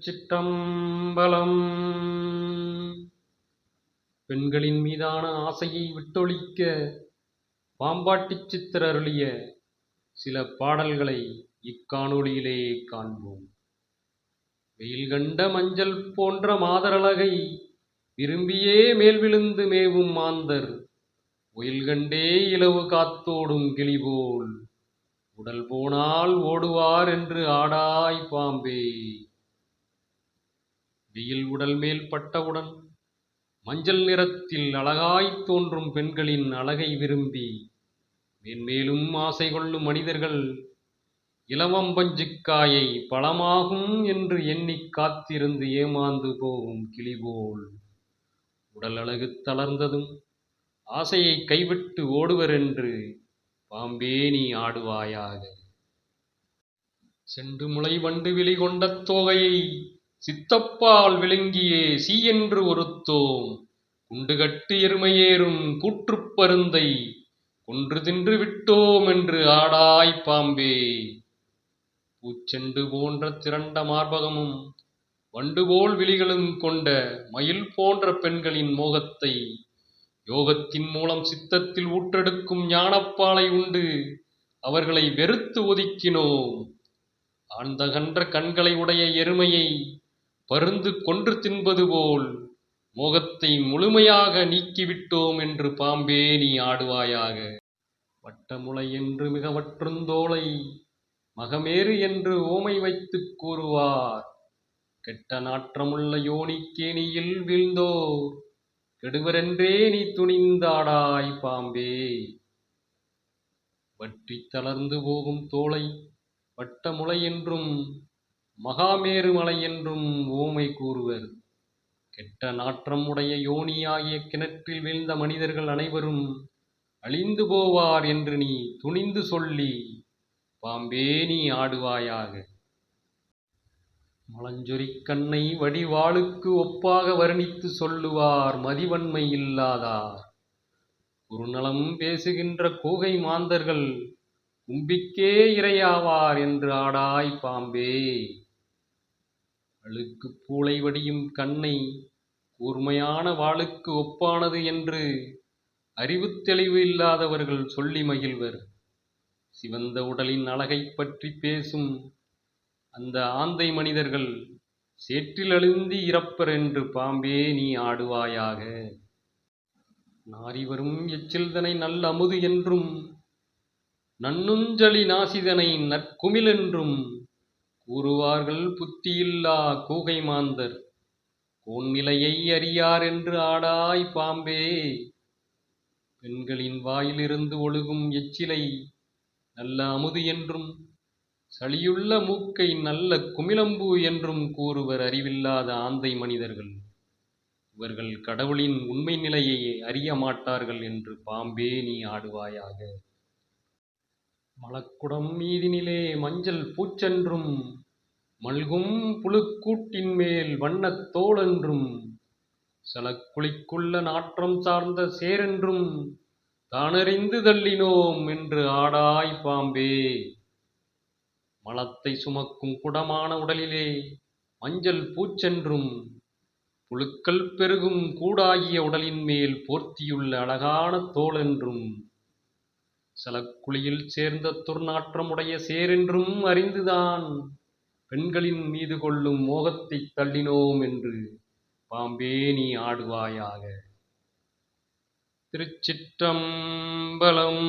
திருச்சிற்றம்பலம். பெண்களின் மீதான ஆசையை விட்டொழிக்க பாம்பாட்டிச் சித்தர் அருளிய சில பாடல்களை இக்காணொளியிலே காண்போம். வெயில் கண்ட மஞ்சள் போன்ற மாதரழகை விரும்பியே மேல் விழுந்து மேவும் மாந்தர், ஒயில் கண்டே இலவு காத்தோடும் கிளிபோல் உடல் போனால் ஓடுவார் என்று ஆடாய் பாம்பே. வெயில் உடல் மேல் பட்டவுடன் மஞ்சள் நிறத்தில் அழகாய்த் தோன்றும் பெண்களின் அழகை விரும்பி மேன்மேலும் ஆசை கொள்ளும் மனிதர்கள் இலவம்பஞ்சுக்காயை பழமாகும் என்று எண்ணிக் காத்திருந்து ஏமாந்து போகும் கிளிபோல் உடல் அழகு தளர்ந்ததும் ஆசையை கைவிட்டு ஓடுவர் என்று பாம்பே நீ ஆடுவாயாக. செண்டு முளை வண்டு விழி கொண்ட தோகையை சித்தப்பால் விழுங்கியே சீ என்று ஒருத்தோம், குண்டுகட்டு எருமையேறும் கூற்றுப் பருந்தை கொன்று தின்று விட்டோம் என்று ஆடாய் பாம்பே. பூச்செண்டு போன்ற திரண்ட மார்பகமும் வண்டுபோல் விழிகளும் கொண்ட மயில் போன்ற பெண்களின் மோகத்தை யோகத்தின் மூலம் சித்தத்தில் ஊற்றெடுக்கும் ஞானப்பாலை உண்டு அவர்களை வெறுத்து ஒதுக்கினோம். ஆழ்ந்தகன்ற கண்களை உடைய எருமையை பருந்து கொன்று தின்பது போல் மோகத்தை முழுமையாக நீக்கிவிட்டோம் என்று பாம்பே நீ ஆடுவாயாக. வட்டமுளை என்று மிக வற்றுந்தோளை மகமேறு என்று ஓமை வைத்துக் கூறுவார், கெட்ட நாற்றமுள்ள யோனி கேணியில் வீழ்ந்தோர் கெடுவரென்றே நீ துணிந்தாடாய் பாம்பே. வற்றி தளர்ந்து போகும் தோளை வட்டமுளை என்றும் மகாமேரு மலை என்றும் ஓமை கூறுவர். கெட்ட நாற்றம் உடைய யோனி ஆகிய கிணற்றில் வீழ்ந்த மனிதர்கள் அனைவரும் அழிந்து போவார் என்று நீ துணிந்து சொல்லி பாம்பே நீ ஆடுவாயாக. மலஞ்சொரிக் கண்ணை வடிவாளுக்கு ஒப்பாக வர்ணித்து சொல்லுவார் மதிவன்மை இல்லாதார். குறுநலம் பேசுகின்ற கூகை மாந்தர்கள் கும்பிக்கே இரையாவார் என்று ஆடாய் பாம்பே. அழுக்கு பூளை வடியும் கண்ணை கூர்மையான வாளுக்கு ஒப்பானது என்று அறிவு தெளிவு இல்லாதவர்கள் சொல்லி மகிழ்வர். சிவந்த உடலின் அழகைப் பற்றி பேசும் அந்த ஆந்தை மனிதர்கள் சேற்றில் அழுந்தி இறப்பர் என்று பாம்பே நீ ஆடுவாயாக. நாரி வரும் எச்சில்தனை நல்ல அமுது என்றும் நன்னுஞ்சலி நாசிதனை நற்குமிழ் என்றும் கூறுவார்கள் புத்தியில்லா கூகை மாந்தர், கோன்நிலையை அறியார் என்று ஆடாய் பாம்பே. பெண்களின் வாயிலிருந்து ஒழுகும் எச்சிலை நல்ல அமுது என்றும் சளியுள்ள மூக்கை நல்ல குமிழம்பூ என்றும் கூறுவர் அறிவில்லாத ஆந்தை மனிதர்கள். இவர்கள் கடவுளின் உண்மை நிலையை அறிய மாட்டார்கள் என்று பாம்பே நீ ஆடுவாயாக. மலக்குடம் மீதினிலே மஞ்சள் பூச்சென்றும் மல்கும் புழுக்கூட்டின் மேல் வண்ணத் தோளென்றும் சலக்குழிக்குள்ள நாற்றம் சார்ந்த சேரென்றும் தானறிந்து தள்ளினோம் என்று ஆடாய் பாம்பே. மலத்தை சுமக்கும் குடமான உடலிலே மஞ்சள் பூச்சென்றும் புழுக்கள் பெருகும் கூடாகிய உடலின் மேல் போர்த்தியுள்ள அழகான தோளென்றும் சலக்குழியில் சேர்ந்த துர்நாற்றம் உடைய சேரென்றும் அறிந்துதான் பெண்களின் மீது கொள்ளும் மோகத்தை தள்ளினோம் என்று பாம்பே நீ ஆடுவாயாக. திருச்சிற்றம்பலம்.